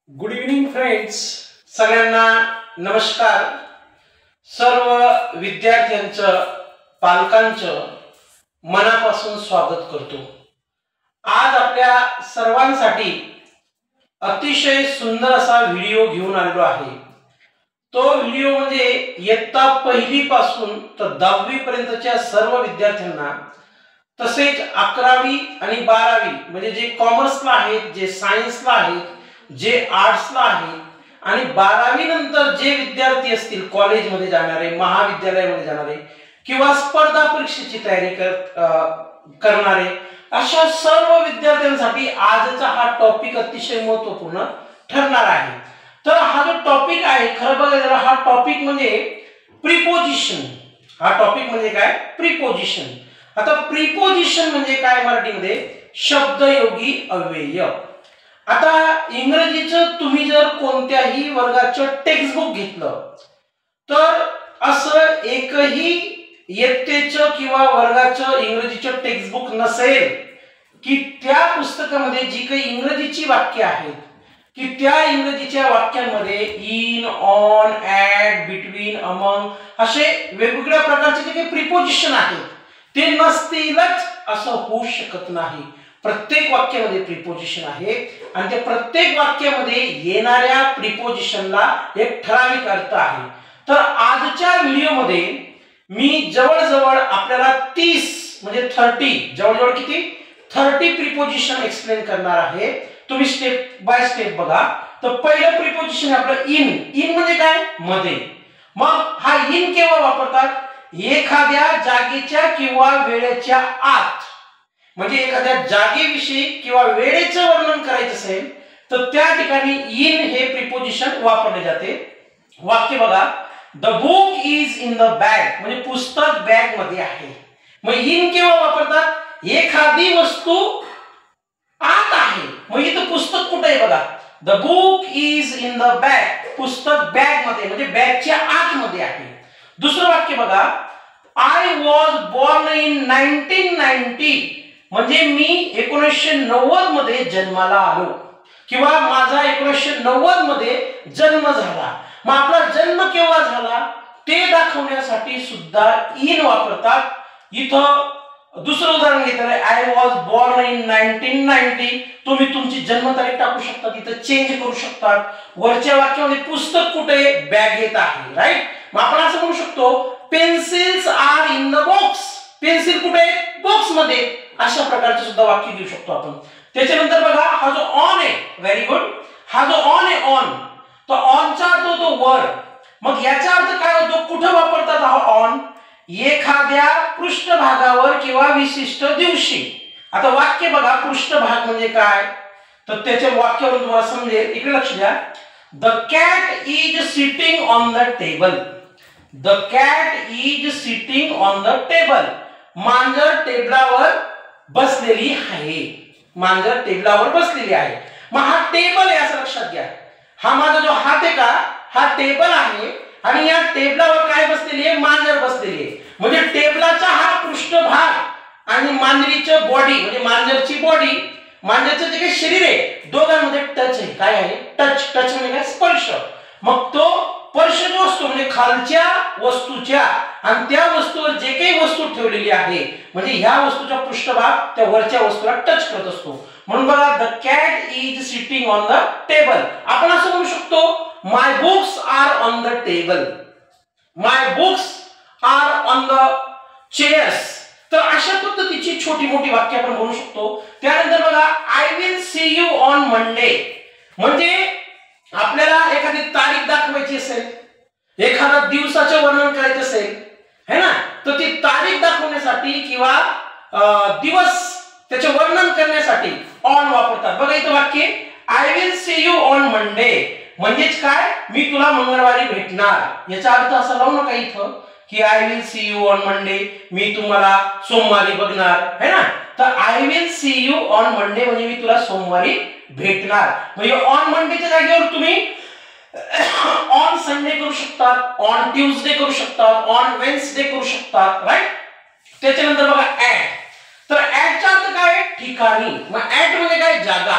Good evening friends, सगळ्यांना नमस्कार. सर्व विद्यार्थ्यांचं पालकांचं मनापासून स्वागत करतो. आज आपल्या सर्वांसाठी अतिशय सुंदर असा व्हिडिओ घेऊन आलेलो आहे. तो व्हिडिओ म्हणजे इयत्ता पहिली पासून तर 10वी पर्यंतच्या सर्व विद्यार्थ्यांना, तसेच 11वी आणि 12वी म्हणजे जे कॉमर्सला आहेत, जे सायन्सला आहेत, जे आर्ट्सला आहेत आणि 12वी नंतर जे विद्यार्थी असतील कॉलेजमध्ये जाणारे, महाविद्यालयामध्ये जाणारे किंवा स्पर्धा परीक्षेची तयारी करणारे, अशा सर्व विद्यार्थ्यांसाठी आजचा हा टॉपिक अतिशय महत्त्वपूर्ण ठरणार आहे. तर हा जो टॉपिक आहे, खरं बघायला हा टॉपिक म्हणजे प्रीपोजिशन. हा टॉपिक म्हणजे काय? प्रीपोजिशन. आता प्रीपोजिशन म्हणजे काय मराठीमध्ये? शब्दयोगी अव्यय. आता इंग्रजीचं तुम्ही जर कोणत्याही वर्गाचं टेक्स्टबुक घेतलं तर असं एकही इयत्तेचं किंवा वर्गाचं इंग्रजीचं टेक्स्टबुक नसेल की त्या पुस्तकामध्ये जी काही इंग्रजीची वाक्य आहेत की त्या इंग्रजीच्या वाक्यांमध्ये in, on, at, between, among असे वेगवेगळ्या प्रकारचे जे काही प्रीपोजिशन आहेत ते नसतीलच असं होऊ शकत नाही. प्रत्येक वाक्यामध्ये प्रीपोजिशन आहे आणि त्या प्रत्येक वाक्यामध्ये येणाऱ्या प्रीपोजिशनला एक ठराविक अर्थ आहे. तर आजच्या व्हिडिओमध्ये मी जवळजवळ आपल्याला 30 म्हणजे 30 जवळजवळ किती 30 प्रीपोजिशन एक्सप्लेन करणार आहे. तुम्ही स्टेप बाय स्टेप बघा. तर पहिलं प्रीपोजिशन आपलं इन. इन म्हणजे काय? मध्ये. मग हा इन केव्हा वापरतात? एखाद्या जागेच्या किंवा वेळेच्या आत. म्हणजे एखाद्या जागेविषयी किंवा वेळेचं वर्णन करायचं असेल तर त्या ठिकाणी इन हे प्रीपोजिशन वापरले जाते. वाक्य बघा, the book is in the bag म्हणजे पुस्तक बॅग मध्ये आहे. मग इन केव्हा वापरतात? एखादी वस्तू आत आहे. मग इथं पुस्तक कुठे आहे बघा, the book is in the bag, पुस्तक बॅग मध्ये म्हणजे बॅगच्या आत मध्ये आहे. दुसरं वाक्य बघा, आय वॉज बॉर्न इन 1990 म्हणजे मी 1990 मध्ये जन्माला आलो किंवा माझा 1990 मध्ये जन्म झाला. मग आपला जन्म केव्हा झाला ते दाखवण्यासाठी सुद्धा इन वापरतात. इथं दुसरं उदाहरण घेतलं आहे, आय वॉज बॉर्न इन 1990. तुम्ही तुमची जन्मतारीख टाकू शकता, तिथं चेंज करू शकतात. वरच्या वाक्यामध्ये पुस्तक कुठे? बॅगेत आहे. राईट. मग आपण असं म्हणू शकतो, pencils are in the box. Pencil कुठे? बॉक्स मध्ये. अशा प्रकारचे सुद्धा वाक्य घेऊ शकतो आपण. त्याच्यानंतर बघा, हा जो ऑन आहे, व्हेरी गुड, हा जो ऑन आहे, ऑन, तो ऑनचा अर्थ होतो वर. मग याचा अर्थ काय होतो? कुठे वापरतात हा ऑन? एखाद्या पृष्ठभागावर किंवा विशिष्ट दिवशी. आता वाक्य बघा, पृष्ठभाग म्हणजे काय तर त्याच्या वाक्यावरून तुम्हाला समजेल. इकडे लक्ष द्या. The cat is sitting on the table. The cat is sitting on the table. मांजर टेबलावर बसलेली आहे. मांजर टेबलावर बसलेली आहे. मग हा टेबल आहे असं लक्षात घ्या. हा माझा जो हात आहे का, हा टेबल आहे आणि या टेबलावर काय बसलेली आहे? मांजर बसलेली आहे. म्हणजे टेबलाचा हा पृष्ठभाग आणि मांजरीचं बॉडी म्हणजे मांजरची बॉडी, मांजरचं जे काही शरीर आहे दोघांमध्ये टच आहे. काय आहे? टच. टच म्हणजे काय? स्पर्श. मग तो स्पर्श जो असतो म्हणजे खालच्या वस्तूच्या आणि त्या वस्तूवर जे काही वस्तू ठेवलेली आहे म्हणजे ह्या वस्तूचा पृष्ठभाग त्या वरच्या वस्तूला टच करत असतो. म्हणून बघा, the cat is sitting on the table. आपण असं म्हणू शकतो, my books are on the table. My books are on the chairs. तर अशा पद्धतीची छोटी मोठी वाक्य आपण म्हणू शकतो. त्यानंतर बघा, I will see you on Monday. म्हणजे आपल्याला एखादी तारीख दाखवायची असेल, एखाद्या दिवसाचे वर्णन करायचं असेल है ना, तर ती तारीख दाखवण्यासाठी किंवा दिवस त्याचे वर्णन करण्यासाठी ऑन वापरतात. बघा इथं वाक्य, I will see you on Monday म्हणजेच काय? मी तुला मंगळवारी भेटणार. याचा अर्थ असा लावू नका इथं की I will see you on Monday, मी तुम्हाला सोमवारी बघणार है ना. तर I will see you on Monday म्हणजे मी तुला सोमवारी भेटणार. म्हणजे ऑन मंडेच्या जागेवर तुम्ही ऑन संडे करू शकतात, ऑन ट्यूजडे करू शकतात, ऑन वेन्सडे करू शकतात. राईट. त्याच्यानंतर बघा ऍट. तर ऍट चा अर्थ काय? ठिकाणी. मग ऍट म्हणजे काय? जागा.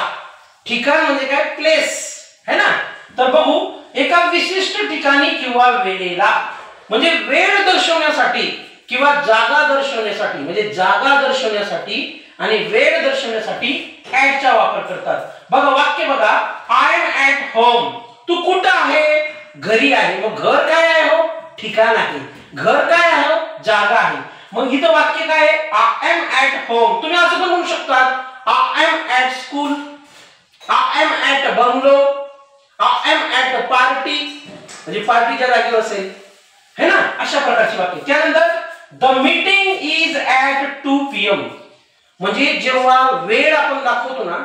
ठिकाण म्हणजे काय? प्लेस है ना. तर बघू, एका विशिष्ट ठिकाणी किंवा वेळेला म्हणजे वेळ दर्शवण्यासाठी किंवा जागा दर्शवण्यासाठी, म्हणजे जागा दर्शवण्यासाठी आणि वेळ दर्शवण्यासाठी ऍटचा वापर करतात. बघा वाक्य बघा, आय एम ऍट होम. तू कुठं आहे? घरी आहे. मग घर काय आहे हो? ठिकाण आहे. घर काय आहे? जागा आहे. मग इथं वाक्य काय आहे? I am at home. तुम्ही असं पण म्हणू शकतात, I am at school, I am at bungalow, I am at party, म्हणजे पार्टीच्या जागेवर असेल, है ना. अशा प्रकारची वाक्य. त्यानंतर the meeting is at 2 PM. म्हणजे जेव्हा वेळ आपण दाखवतो ना,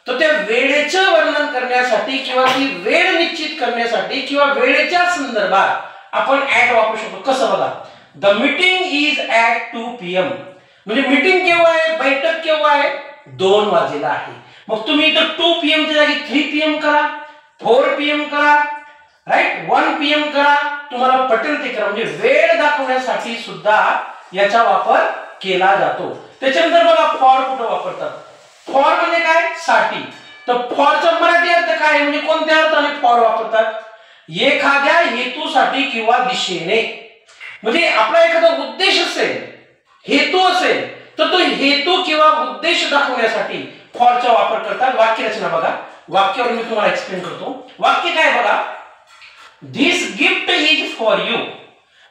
तर त्या वेळेचं वर्णन करण्यासाठी किंवा ती वेळ निश्चित करण्यासाठी किंवा वेळेच्या संदर्भात आपण ऍट वापरू शकतो. कसं बघा, the meeting is at 2 PM. म्हणजे मीटिंग केव्हा आहे? बैठक केव्हा आहे? 2 वाजेला आहे. मग तुम्ही इथं 2 PM च्या जागी 3 PM करा, 4 PM करा, राईट, 1 PM करा, तुम्हाला पटेल ते करा. म्हणजे वेळ दाखवण्यासाठी सुद्धा याचा वापर केला जातो. त्याच्यानंतर बघा, फॉर कुठं वापरतात? फॉर म्हणजे काय? साठी. तर फॉरचा मराठी अर्थ काय? म्हणजे कोणत्या अर्थाने फॉर वापरतात? एखाद्या हेतूसाठी किंवा दिशेने. म्हणजे आपला एखादा उद्देश असेल, हेतू असेल, तर तो हेतू किंवा उद्देश दाखवण्यासाठी फॉरचा वापर करतात. वाक्यरचना बघा, वाक्यावर मी तुम्हाला एक्सप्लेन करतो. वाक्य काय बघा, दिस गिफ्ट इज फॉर यू.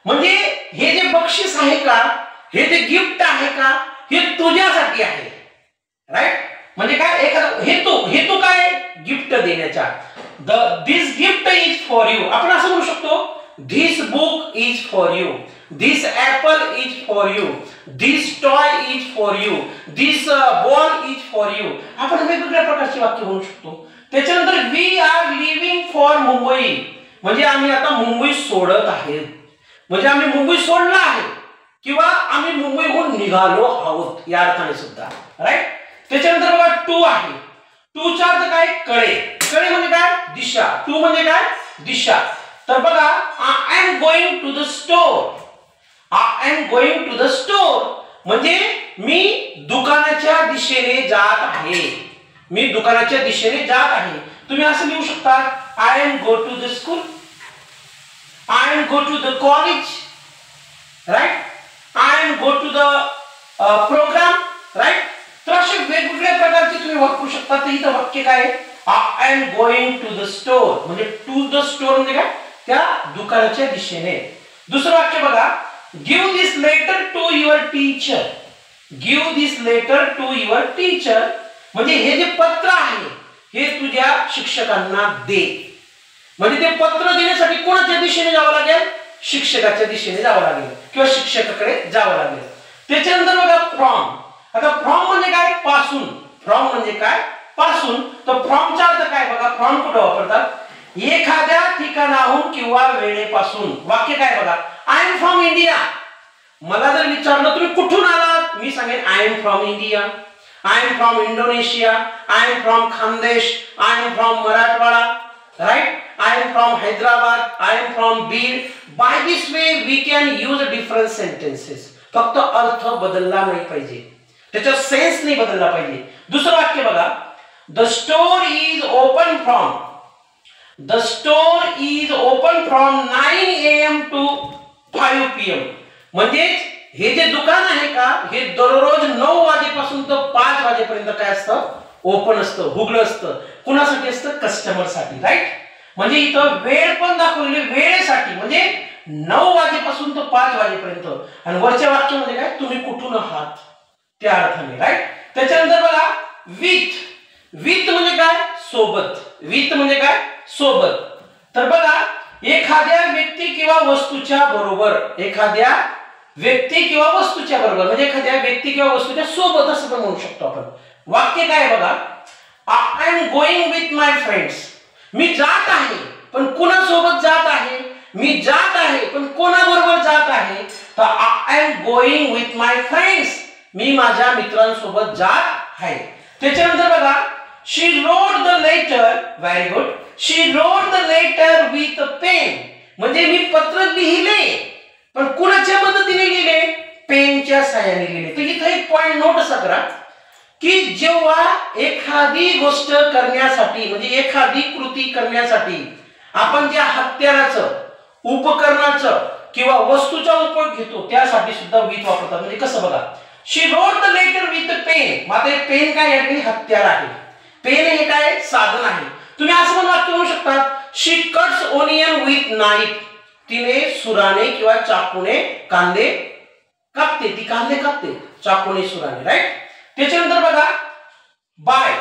म्हणजे हे जे बक्षीस आहे का, हे जे गिफ्ट आहे का, हे तुझ्यासाठी आहे. राईट. म्हणजे काय? एखादा हेतू काय? गिफ्ट देण्याचा. This gift is for you. आपण असं म्हणू शकतो, this book is for you, this apple is for you, this toy is for you, this ball is for you. आपण वेगवेगळ्या प्रकारची वाक्य म्हणू शकतो. त्याच्यानंतर we are living for Mumbai. म्हणजे आम्ही आता मुंबई सोडत आहेत. म्हणजे आम्ही मुंबई सोडला आहे किंवा आम्ही मुंबईहून निघालो आहोत, या अर्थाने सुद्धा. राईट. त्याच्यानंतर बघा, टू आहे. टूचा अर्थ काय? कडे. कडे म्हणजे काय? दिशा. टू म्हणजे काय? दिशा. तर बघा, I am going to the store. I am going to the store म्हणजे मी दुकानाच्या दिशेने जात आहे. मी दुकानाच्या दिशेने जात आहे. तुम्ही असं लिहू शकता, I am go to the school, I am go to the college, right, I am go to the program, right. तर असे वेगवेगळ्या प्रकारचे तुम्ही वापरू शकता. तर इथं वाक्य काय? I am going to the store. म्हणजे टू द स्टोर म्हणजे काय? त्या दुकानाच्या दिशेने. दुसरं वाक्य बघा, give this letter to your teacher. Give this letter to your teacher म्हणजे हे जे पत्र आहे हे तुझ्या शिक्षकांना दे. म्हणजे ते पत्र देण्यासाठी कोणाच्या दिशेने जावं लागेल? शिक्षकाच्या दिशेने जावं लागेल किंवा शिक्षकाकडे जावं लागेल. त्याच्यानंतर बघा, फ्रॉम. आता फ्रॉम म्हणजे काय? पासून. फ्रॉम म्हणजे काय? पासून. तर फ्रॉमचा अर्थ काय बघा, फ्रॉम कुठे वापरतात? एखाद्या ठिकाणाहून किंवा वेळेपासून. वाक्य काय बघा, आय एम फ्रॉम इंडिया. मला जर विचारलं तुम्ही कुठून आलात, मी सांगेन I am from India, I am from Indonesia, I am from Khandesh, I am from Marathwada, right, I am from Hyderabad, I am from Beed. By this way we can use different sentences. फक्त अर्थ बदलला नाही पाहिजे, त्याचा सेन्स नाही बदलला पाहिजे. दुसरं वाक्य बघा, the store is open from. The store is open from 9 AM to 5 PM. म्हणजे हे जे दुकान आहे का, हे दररोज 9 वाजेपासून तर 5 वाजेपर्यंत काय असतं? ओपन असतं, उघडं असतं. कुणासाठी असतं? कस्टमर साठी. राईट. म्हणजे इथं वेळ पण दाखवलेली वेळेसाठी, म्हणजे 9 वाजेपासून तर 5 वाजेपर्यंत. आणि वरच्या वाक्यामध्ये काय? तुम्ही कुठून आहात त्या अर्थाने. राईट. त्याच्यानंतर बघा, विथ. विथ म्हणजे काय? सोबत. विथ म्हणजे काय? सोबत. तर बघा, एखाद्या व्यक्ती किंवा वस्तूच्या बरोबर. एखाद्या व्यक्ती किंवा वस्तूच्या बरोबर म्हणजे एखाद्या व्यक्ती किंवा वस्तूच्या सोबत असं पण म्हणू शकतो आपण. वाक्य काय बघा, I am going with my friends. मी जात आहे पण कोणासोबत जात आहे? मी जात आहे पण कोणाबरोबर जात आहे? तर I am going with my friends. मी माझ्या मित्रांसोबत जात आहे. त्याच्यानंतर बघा, she wrote the letter. Very good. She wrote the letter with a pen. म्हणजे मी पत्र लिहिले पण कुणाच्या मदतीने लिहिले? पेनच्या साहाय्याने लिहिले. तर इथे एक पॉइंट नोट असा करा की जेव्हा एखादी गोष्ट करण्यासाठी म्हणजे एखादी कृती करण्यासाठी आपण ज्या हत्याराचं उपकरणाचं किंवा वस्तूचा उपयोग घेतो त्यासाठी सुद्धा विथ वापरतात. म्हणजे कसं बघा, she wrote the letter with pen. मात्र पेन काय यासाठी हत्यार आहे. पेन हे काय साधन आहे. तुम्ही असं पण वाक्य म्हणू शकता, शी कट्स ओनियन विथ नाईफ. तिने सुराने किंवा चाकूने कांदे कापते. ती कांदे कापते चाकूने सुराने. राईट. त्याच्यानंतर बघा बाय.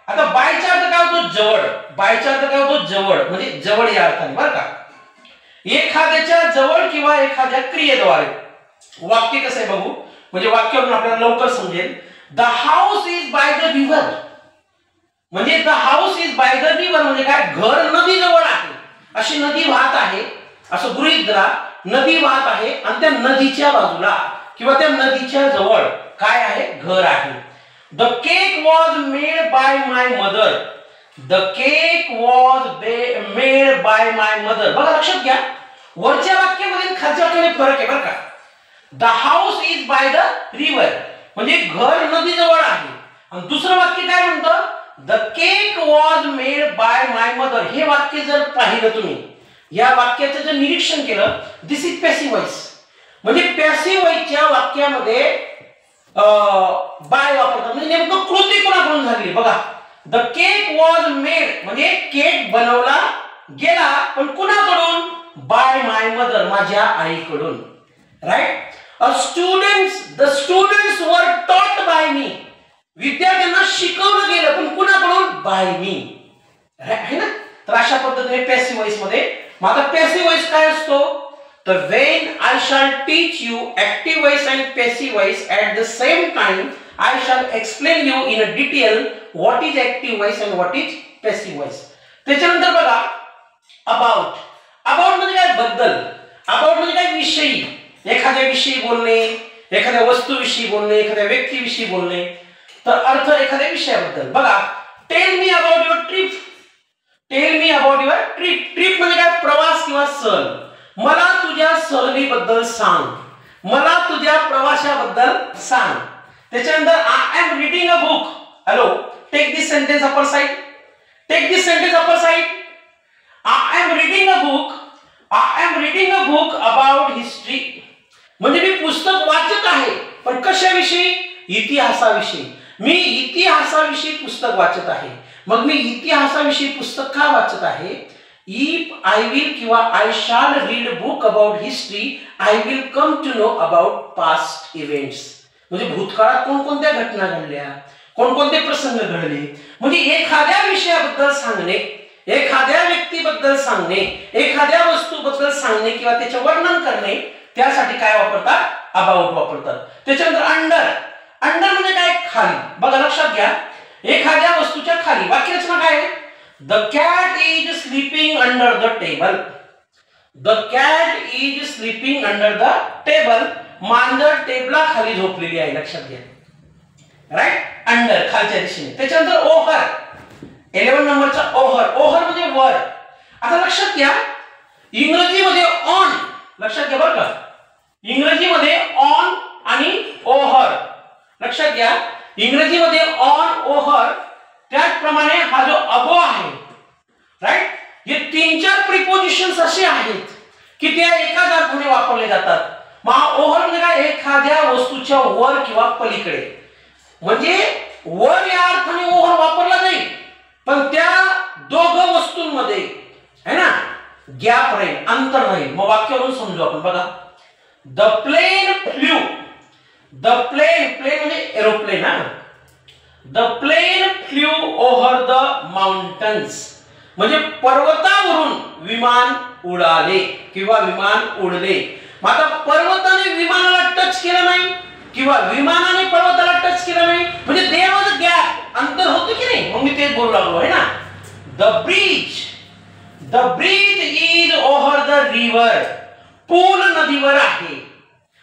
आता बायचा अर्थ काय होतो जवळ. बायचा अर्थ काय होतो जवळ म्हणजे जवळ या अर्थाने बरं का. एखाद्याच्या जवळ किंवा एखाद्या क्रियेद्वारे. वाक्य कसं आहे बघू म्हणजे वाक्यावरून आपल्याला लवकर समजेल. The house is by the river. म्हणजे the house is by the river म्हणजे काय, घर नदी जवळ आहे. अशी नदी वाहत आहे असं गृहीत धरा. नदी वाहत आहे आणि त्या नदीच्या बाजूला किंवा त्या नदीच्या जवळ काय आहे, घर आहे. The cake was made by my mother. The cake was made by my mother. बघा लक्षात घ्या, वरच्या वाक्यामध्ये खालच्या वाक्यामध्ये फरक आहे बरं का. The house is by the river म्हणजे घर नदी जवळ आहे. आणि दुसरं वाक्य काय म्हणतं, the cake was made by my mother. हे वाक्य जर पाहिलं तुम्ही, या वाक्याचं जर निरीक्षण केलं, दिस इज पॅसिव्ह वॉइस. म्हणजे पॅसिव्ह वॉइसच्या वाक्यामध्ये बाय वापरतात. म्हणजे नेमकं कृती कोणाकडून झाली बघा. द केक वॉज मेड म्हणजे केक बनवला गेला पण कुणाकडून, बाय माय मदर माझ्या आईकडून. Right. The students were taught by मी. विद्यार्थ्यांना शिकवलं गेलं पण कुणाकडून, बाय मी. आहे ना. तर अशा पद्धतीने पॅसिव्ह वॉइस मध्ये. मग आता पॅसिव्ह वॉइस काय असतो, तर when I shall teach you active voice and passive voice at the same time I shall explain you in a detail what is active voice and what is passive voice. त्याच्यानंतर बघा about. about म्हणजे काय, बद्दल. about म्हणजे काय, विषयी. एखाद्या विषयी बोलणे, एखाद्या वस्तूविषयी बोलणे, एखाद्या व्यक्तीविषयी बोलणे. तर अर्थ एखाद्या विषयाबद्दल. बघा tell me about your trip. Tell me about your trip. Trip म्हणजे काय, प्रवास किंवा सहल. मला तुझ्या सहलीबद्दल सांग. मला तुझ्या प्रवासाबद्दल सांग. त्याच्यानंतर I am reading a book. Hello, take this sentence upper side. Take this sentence upper side. I am reading a book. I am reading a book about history. म्हणजे मी पुस्तक वाचत आहे पण कशाविषयी, इतिहासाविषयी. मी इतिहासाविषयी पुस्तक वाचत आहे. मग मी इतिहासाविषयी पुस्तक का वाचत आहे, if I will किंवा I shall read a book about history, I will come to know about past events. म्हणजे भूतकाळात कोणकोणत्या घटना घडल्या, कोणकोणते प्रसंग घडले. म्हणजे एखाद्या विषयाबद्दल सांगणे, एखाद्या व्यक्तीबद्दल सांगणे, एखाद्या वस्तूबद्दल सांगणे किंवा त्याचे वर्णन करणे, त्यासाठी काय वापरतात, अबाउट वापरतात. त्याच्यानंतर अंडर. अंडर म्हणजे काय, खाली. बघा लक्षात घ्या, एखाद्या वस्तूच्या खाली. वाक्यरचना काय आहे, The cat is sleeping under the table. The cat is sleeping under the table. मांजर टेबला खाली झोपलेली आहे. लक्षात घ्या. राईट. अंडर खालच्या दिशेने. त्याच्यानंतर ओव्हर. 11 नंबरचा ओव्हर. ओव्हर म्हणजे वर. आता लक्षात घ्या, इंग्रजीमध्ये ऑन. लक्षात घ्या बरं का, इंग्रजीमध्ये ऑन आणि ओव्हर. लक्षात घ्या, इंग्रजीमध्ये ऑन ओव्हर. त्याचप्रमाणे हा जो अबो आहे, राईट, हे 3-4 प्रिपोजिशन्स असे आहेत की ते एकाच अर्थाने वापरले जातात. मग ओव्हर म्हणजे काय, एखाद्या वस्तूच्या वर किंवा पलीकडे. म्हणजे वर या अर्थाने ओव्हर वापरला जाईल पण त्या दोघं वस्तूंमध्ये है ना गॅप राहील, अंतर राहील. मग वाक्यावरून समजू आपण. बघा the plane flew. The plane, plane म्हणजे एरोप्लेन. हा, the plane flew over the mountains. म्हणजे पर्वतावरून विमान उडाले किंवा विमान उडले. मग आता पर्वताने विमानाला टच केलं नाही किंवा विमानाने पर्वताला टच केलं नाही म्हणजे देयर वॉज अ गॅप, अंतर होतं की नाही. मग मी तेच बोलू लागलो आहे ना. The bridge. The bridge is over the river. पूल नदीवर आहे.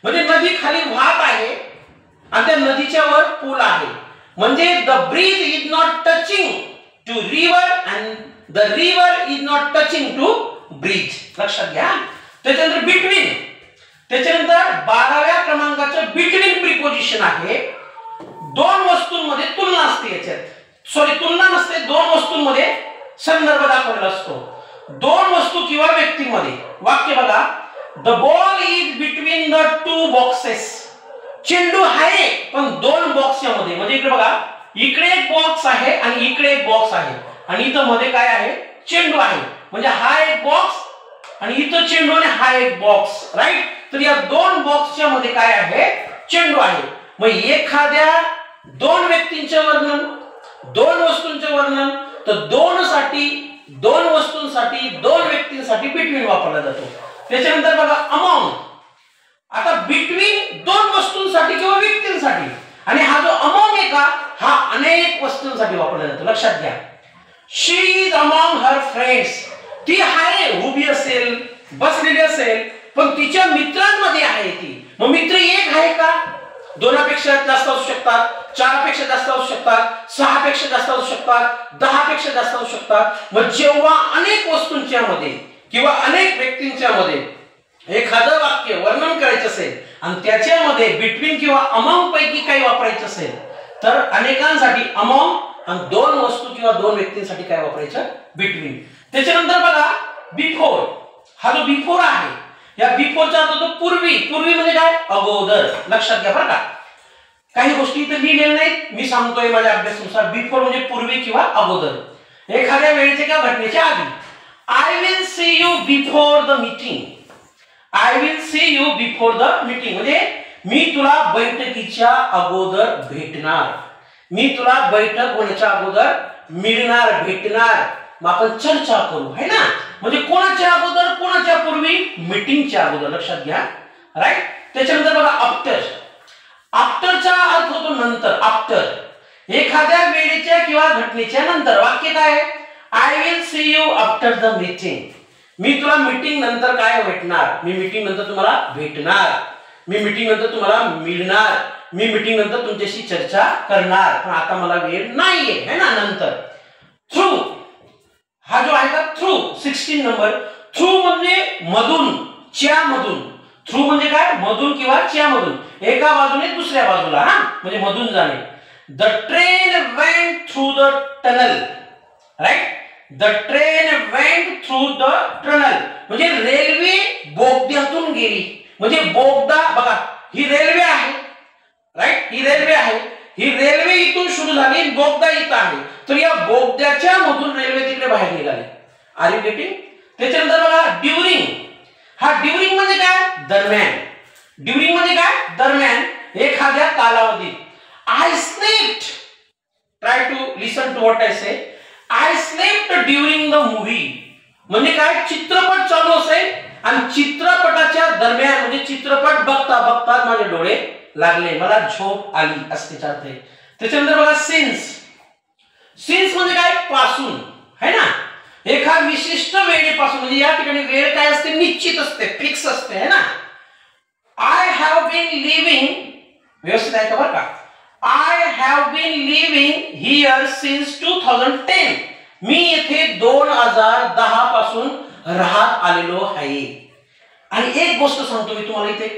म्हणजे नदी खाली वाहत आहे आणि त्या नदीच्या वर पूल आहे. म्हणजे the bridge is not touching to river and the river is not touching to bridge. लक्षात घ्या. त्याच्यानंतर बिटवीन. त्याच्यानंतर 12व्या क्रमांकाचं बिटवीन प्रिपोजिशन आहे. दोन वस्तूंमध्ये तुलना असते, याच्यात सॉरी तुलना नसते, दोन वस्तूंमध्ये संदर्भ दाखवलेला असतो. दोन वस्तू किंवा व्यक्तींमध्ये वाक्य बघा, the ball is between the two boxes. चेंडू आहे पण दोन बॉक्स मध्ये, म्हणजे इकडे बघा, इकडे एक बॉक्स आहे आणि इकडे एक बॉक्स आहे आणि इथं मध्ये काय आहे, चेंडू आहे. म्हणजे हा एक बॉक्स आणि इथं चेंडू आणि हा एक बॉक्स, राईट. तर या दोन बॉक्सच्या मध्ये काय आहे, चेंडू आहे. मग एखाद्या दोन व्यक्तींचे वर्णन, दोन वस्तूंचे वर्णन, तर दोन साठी, दोन वस्तूंसाठी, दोन व्यक्तींसाठी बिटवीन वापरला जातो. त्याच्यानंतर बघा अमॉंग. आता बिटवीन दोन वस्तूंसाठी किंवा व्यक्तींसाठी, आणि हा जो अमॉंग आहे का, हा अनेक वस्तूंसाठी वापरला जातो. लक्षात घ्या, शी इज अमॉंग हर फ्रेंड्स. ती आहे, उभी असेल, बसलेली असेल, पण तिच्या मित्रांमध्ये आहे ती. मग मित्र एक आहे का, दोनापेक्षा जास्त असू शकतात, चारपेक्षा जास्त असू शकतात, सहापेक्षा जास्त असू शकतात, 10 पेक्षा जास्त असू शकतात. मग जेव्हा अनेक वस्तूंच्या मध्ये किंवा अनेक व्यक्तींच्या मध्ये एखादं वाक्य वर्णन करायचं असेल आणि त्याच्यामध्ये बिटवीन किंवा अमॉंग पैकी काही वापरायचं असेल, तर अनेकांसाठी अमॉंग आणि दोन वस्तू किंवा दोन व्यक्तींसाठी काय वापरायचं, बिटवीन. त्याच्यानंतर बघा बिफोर. हा जो बिफोर आहे, या बिफोरचा अर्थ होतो पूर्वी. पूर्वी म्हणजे काय, अगोदर. लक्षात घ्या बरं का, काही गोष्टी इथे लिहिलेल्या नाहीत, मी सांगतोय माझ्या अभ्यासानुसार. बिफोर म्हणजे पूर्वी किंवा अगोदर, एखाद्या वेळेच्या किंवा घटनेच्या आधी. I will see you before the meeting. I will see you before the meeting म्हणजे मी तुला बैठकीच्या अगोदर भेटणार, मी तुला बैठक होण्याच्या अगोदर मिळणार, भेटणार. मग आपण चर्चा करू, है ना. म्हणजे कोणाच्या अगोदर, कोणाच्या पूर्वी, मीटिंगच्या अगोदर. लक्षात घ्या, राईट. त्याच्यानंतर बघा आफ्टर. आफ्टरचा अर्थ होतो नंतर, आफ्टर. एखाद्या वेळेच्या किंवा घटनेच्या नंतर. वाक्य काय, I will see you after the meeting. मी तुला मीटिंग नंतर काय भेटणार, मी मीटिंग नंतर तुम्हाला भेटणार, मी मीटिंग नंतर तुम्हाला मिळणार, मी मीटिंग नंतर तुमच्याशी चर्चा करणार, पण आता मला वेळ नाहीये, है ना. नंतर थ्रू. हा जो आहे का थ्रू, 16 नंबर. थ्रू म्हणजे मधून, च्या मधून. थ्रू म्हणजे काय, मधून किंवा च्या मधून, एका बाजूने दुसऱ्या बाजूला, हा म्हणजे मधून जाणे. The train went through the tunnel, right. The train went through the tunnel म्हणजे रेल्वे बोगद्यातून गेली. म्हणजे बोगदा बघा, ही रेल्वे आहे, राईट. ही रेल्वे आहे, ही रेल्वे इथून सुरू झाली, बोगदा इथं आहे, तर या बोगद्याच्या मधून रेल्वे तिकडे बाहेर निघाली. Are you getting. त्याच्यानंतर बघा ड्युरिंग. हा ड्युरिंग म्हणजे काय, दरम्यान. ड्युरिंग म्हणजे काय, दरम्यान, एखाद्या कालावधीत. I slept. Try to listen to what I say. I slept during the movie म्हणजे काय, चित्रपट चालू असेल आणि चित्रपटाच्या दरम्यान, म्हणजे चित्रपट बघता बघता माझे डोळे लागले, मला झोप आली, असं अर्थ आहे. त्याच्यानंतर बघा सिन्स. सिन्स म्हणजे काय, पासून, है ना. एका विशिष्ट वेळेपासून, म्हणजे या ठिकाणी वेळ काय असते, निश्चित असते, फिक्स असते, है ना. आय हॅव बीन लिव्हिंग, व्यवस्थित आहे का बरं का. I have been living here since 2010. मी येथे 2010 पासून राहत आलेलो आहे. आणि एक गोष्ट सांगतो मी तुम्हाला इथे,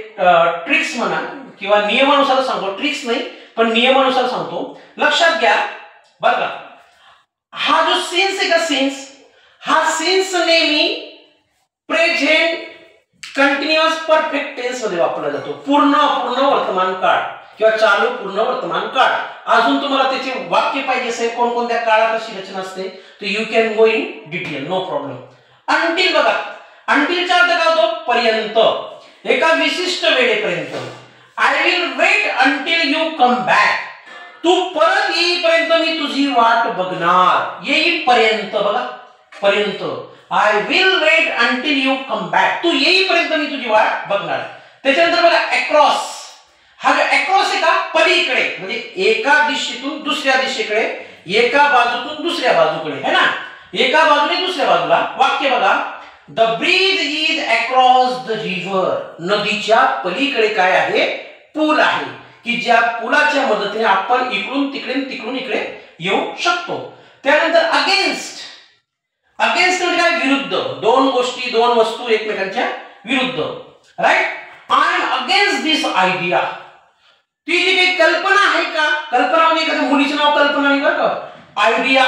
ट्रिक्स म्हणा किंवा नियमानुसार सांगतो, ट्रिक्स नाही पण नियमानुसार सांगतो. लक्षात घ्या बरं का, हा जो सिन्स आहे का, सिन्स, हा सिन्स नेहमी प्रेझेंट कंटिन्युअस परफेक्ट टेन्स मध्ये वापरला जातो. पूर्ण अपूर्ण वर्तमान काळ किंवा चालू पूर्ण वर्तमान काळ. अजून तुम्हाला त्याचे वाक्य पाहिजे असेल, कोणकोणत्या काळात अशी रचना असते, तर you can go in detail, no problem. Until बघा, अंटिलचा अर्थ काय होतो, पर्यंत, एका विशिष्ट वेळेपर्यंत. I will wait until you come back. तू परत येईपर्यंत मी तुझी वाट बघणार. येईपर्यंत बघा, पर्यंत. I will wait until you come back. तू येईपर्यंत मी तुझी वाट बघणार. त्याच्यानंतर बघा अक्रॉस. हा जो अक्रॉस आहे का, पलीकडे, म्हणजे एका दिशेतून दुसऱ्या दिशेकडे, एका बाजूतून दुसऱ्या बाजूकडे, है ना. एका बाजूने दुसऱ्या बाजूला. वाक्य बघा, the bridge is across the river. नदीच्या पलीकडे काय आहे, पूल आहे, की ज्या पुलाच्या मदतीने आपण इकडून तिकडे तिकडून इकडे येऊ शकतो. त्यानंतर अगेन्स्ट. अगेन्स्ट म्हणजे काय, विरुद्ध. दोन गोष्टी, दोन वस्तू एकमेकांच्या विरुद्ध, right. I am against this idea. ती जी काही कल्पना आहे का, कल्पना म्हणजे एखाद्या मुलीचं नाव कल्पना नाही बरं का, आयडिया,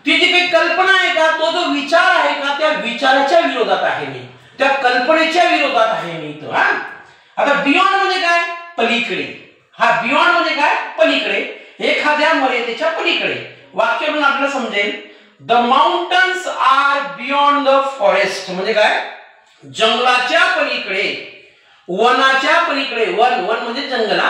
ती जी काही कल्पना आहे का, तो जो विचार आहे का, त्या विचाराच्या विरोधात आहे मी, त्या कल्पनेच्या विरोधात आहे मी इथं. आता बियॉन्ड म्हणजे काय, पलीकडे. हा बियॉन्ड म्हणजे काय, पलीकडे, एखाद्या मर्यादेच्या पलीकडे. वाक्य म्हणून आपल्याला समजेल, the mountains are beyond the forest म्हणजे काय, जंगलाच्या पलीकडे, वनाच्या पलीकडे. वन वन म्हणजे जंगल.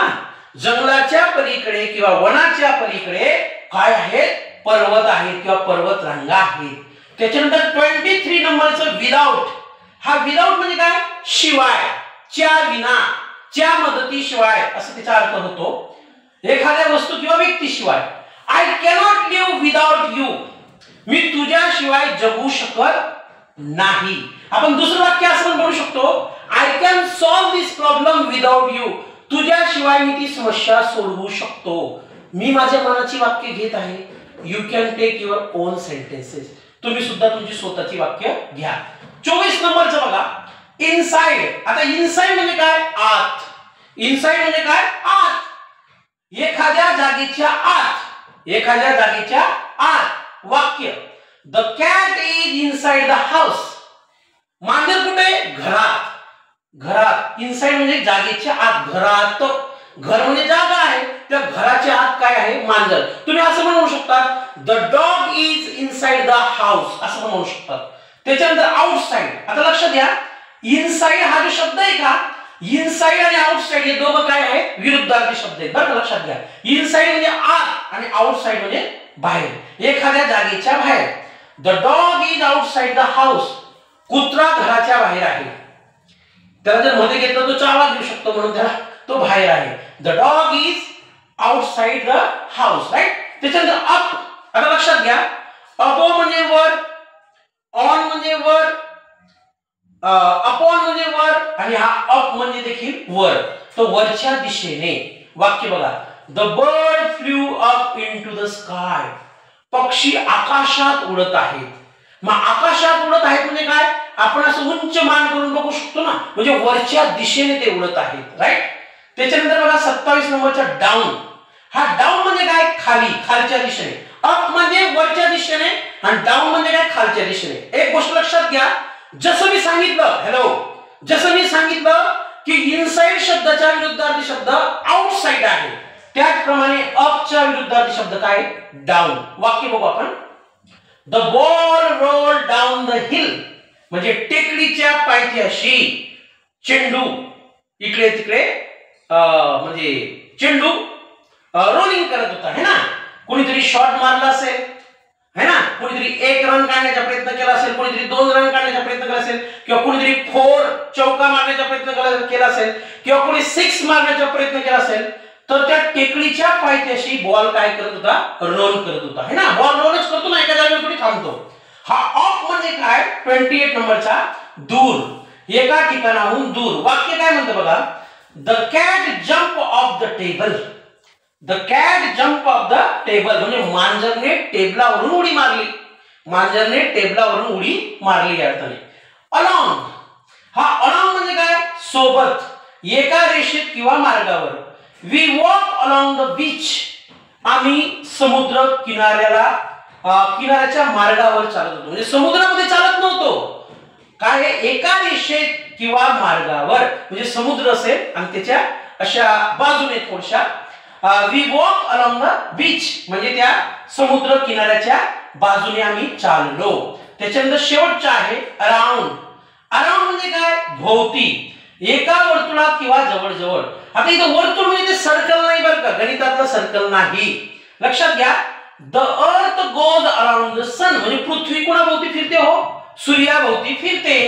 जंगलाच्या पलीकडे किंवा वनाच्या पलीकडे काय आहेत, पर्वत आहेत किंवा पर्वत रांगा आहेत. त्याच्यानंतर 23 नंबरचं विदाउट. हा विदाउट म्हणजे काय, शिवाय, च्या विना, च्या मदतीशिवाय असं त्याचा अर्थ होतो, एखाद्या वस्तू किंवा व्यक्तीशिवाय. I cannot live without you, मी तुझ्याशिवाय जगू शकत नाही. आपण दुसरं वाक्य असं म्हणू शकतो, I can solve this problem without you, तुझ्याशिवाय मी ती समस्या सोडवू शकतो. मी माझ्या मनाची वाक्य घेत आहे. You can take your own sentences, तुम्ही सुद्धा तुमची स्वतःची वाक्य घ्या. 24 नंबरचं बघा, इनसाइड. आता इनसाइड म्हणजे काय, आत. इनसाइड म्हणजे काय, आत, एखाद्या जागेच्या आत, एखाद्या जागेच्या आत. वाक्य, the cat is inside the house, मांजर कुठे, घरात. घरात, इनसाइड म्हणजे जागेच्या आत, घरात. घर म्हणजे जागा आहे, त्या घराच्या आत काय आहे, मांजर. तुम्ही असं म्हणू शकता, the dog is inside the house असं म्हणू शकतात. त्याच्यानंतर आउटसाइड. आता लक्षात घ्या, इनसाइड हा जो शब्द आहे का, इनसाइड आणि आउटसाइड हे दोघं काय आहेत, विरुद्धार्थी शब्द आहेत बरं का, लक्षात घ्या. इनसाइड म्हणजे आत आणि आउटसाइड म्हणजे बाहेर, एखाद्या जागेच्या बाहेर. The dog is outside the house, कुत्रा घराच्या बाहेर आहे. त्याला जर मध्ये घेतलं तो चावा घेऊ शकतो म्हणून त्याला तो बाहेर आहे. The dog is outside the house, right. त्याच्यानंतर अप. आता लक्षात घ्या, अबो म्हणजे वर, ऑन म्हणजे वर, अपॉन म्हणजे वर, आणि हा अप म्हणजे देखील वर, तो वरच्या दिशेने. वाक्य बघा, the bird flew up into the sky, पक्षी आकाशात उडत आहेत. मग आकाशात उडत आहेत म्हणजे काय, आपण असं उंच मान करून बघू शकतो ना, म्हणजे वरच्या दिशेने ते उडत आहेत, राईट. त्याच्यानंतर बघा 27 नंबरचा डाऊन. हा डाऊन म्हणजे काय, खाली, खालच्या दिशेने. अप म्हणजे वरच्या दिशेने आणि डाऊन म्हणजे काय, खालच्या दिशेने. एक गोष्ट लक्षात घ्या, जसं मी सांगितलं, हॅलो, जसं मी सांगितलं की इनसाइड शब्दाच्या विरुद्धार्थी शब्द आउटसाइड आहे, त्याचप्रमाणे अपच्या विरुद्धार्थी शब्द काय, डाऊन. वाक्य बघू आपण, the ball roll down the hill म्हणजे टेकडीच्या पायथ्याशी चेंडू इकडे तिकडे म्हणजे चेंडू रोलिंग करत होता है ना. कोणीतरी शॉट मारला असेल है ना, कोणीतरी 1 रन काढण्याचा प्रयत्न केला असेल, कोणीतरी 2 रन काढण्याचा प्रयत्न केला असेल, किंवा कोणीतरी 4 चौका मारण्याचा प्रयत्न केला असेल, किंवा कोणी 6 मारण्याचा प्रयत्न केला असेल, तर त्या टेकडीच्या पायथ्याशी बॉल काय करत होता, रोल करत होता है ना. बॉल रोलच करतो ना, एका जागेवर थोडी थांबतो. हा ऑफ म्हणजे काय, 28 नंबरचा दूर, एका ठिकाणाहून दूर. वाक्य काय म्हणतं बघा, the cat jump of the table. The cat jump of the table म्हणजे मांजरने टेबलावरून उडी मारली, मांजरने टेबलावरून उडी मारली या अर्थाने. अलॉंग. हा अलॉंग म्हणजे काय, सोबत, एका रेषेत किंवा मार्गावर. We walk along the beach, आम्ही समुद्र किनाऱ्याच्या मार्गावर चालत होतो. म्हणजे समुद्रामध्ये चालत नव्हतो, काय, एका रेषेत किंवा मार्गावर, म्हणजे समुद्र असेल आणि त्याच्या अशा बाजूने थोडशा. We walk along the beach म्हणजे त्या समुद्र किनाऱ्याच्या बाजूने आम्ही चाललो. त्याच्यानंतर शेवटचा आहे अराउंड. अराउंड म्हणजे काय, भोवती, एका वर्तुळात किंवा जवळ. आता इथं वर्तुळ म्हणजे ते सर्कल नाही बरं का, गणितातलं सर्कल नाही. लक्षात घ्या, the earth goes around the सन म्हणजे पृथ्वी कुणाभोवती फिरते, हो, सूर्याभोवती फिरते.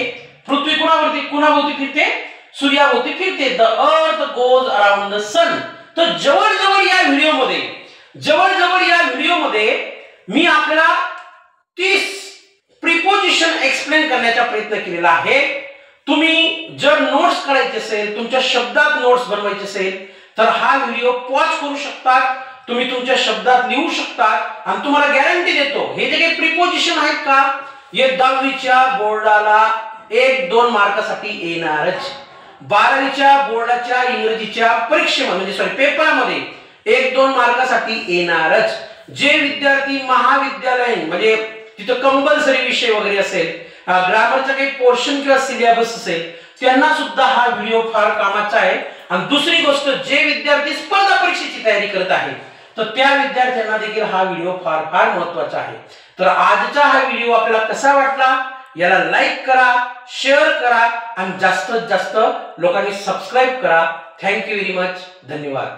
पृथ्वी कुणाभोवती फिरते, सूर्याभोवती फिरते. The earth goes around the सन. तर जवळजवळ या व्हिडिओमध्ये मी आपल्याला 30 प्रिपोजिशन एक्सप्लेन करण्याचा प्रयत्न केलेला आहे. तुम्ही जर नोट्स काढायचे असेल, तुमच्या शब्दात नोट्स बनवायचे असेल, तर हा व्हिडिओ पॉज करू शकतात, तुम्ही तुमच्या शब्दात लिहू शकतात, आणि तुम्हाला गॅरंटी देतो हे जे काही प्रिपोजिशन आहेत का, हे 10वीच्या बोर्डाला 1-2 मार्कासाठी येणारच. 12वीच्या बोर्डाच्या इंग्रजीच्या परीक्षेमध्ये म्हणजे पेपरामध्ये 1-2 मार्कासाठी येणारच. जे विद्यार्थी महाविद्यालयीन म्हणजे तिथं कंपल्सरी विषय वगैरे असेल, ग्रामरचा काही पोर्शन किंवा सिलेबस असेल, त्यांना सुद्धा हा व्हिडिओ फार कामाचा आहे. आणि दुसरी गोष्ट, जे विद्यार्थी स्पर्धा परीक्षेची तयारी करत आहेत तर त्या विद्यार्थ्यांना देखील हा व्हिडिओ फार फार महत्त्वाचा आहे. तर आजचा हा व्हिडिओ आपल्याला कसा वाटला, याला लाईक करा, शेअर करा आणि जास्तीत जास्त लोकांनी सबस्क्राईब करा. Thank you very much. धन्यवाद.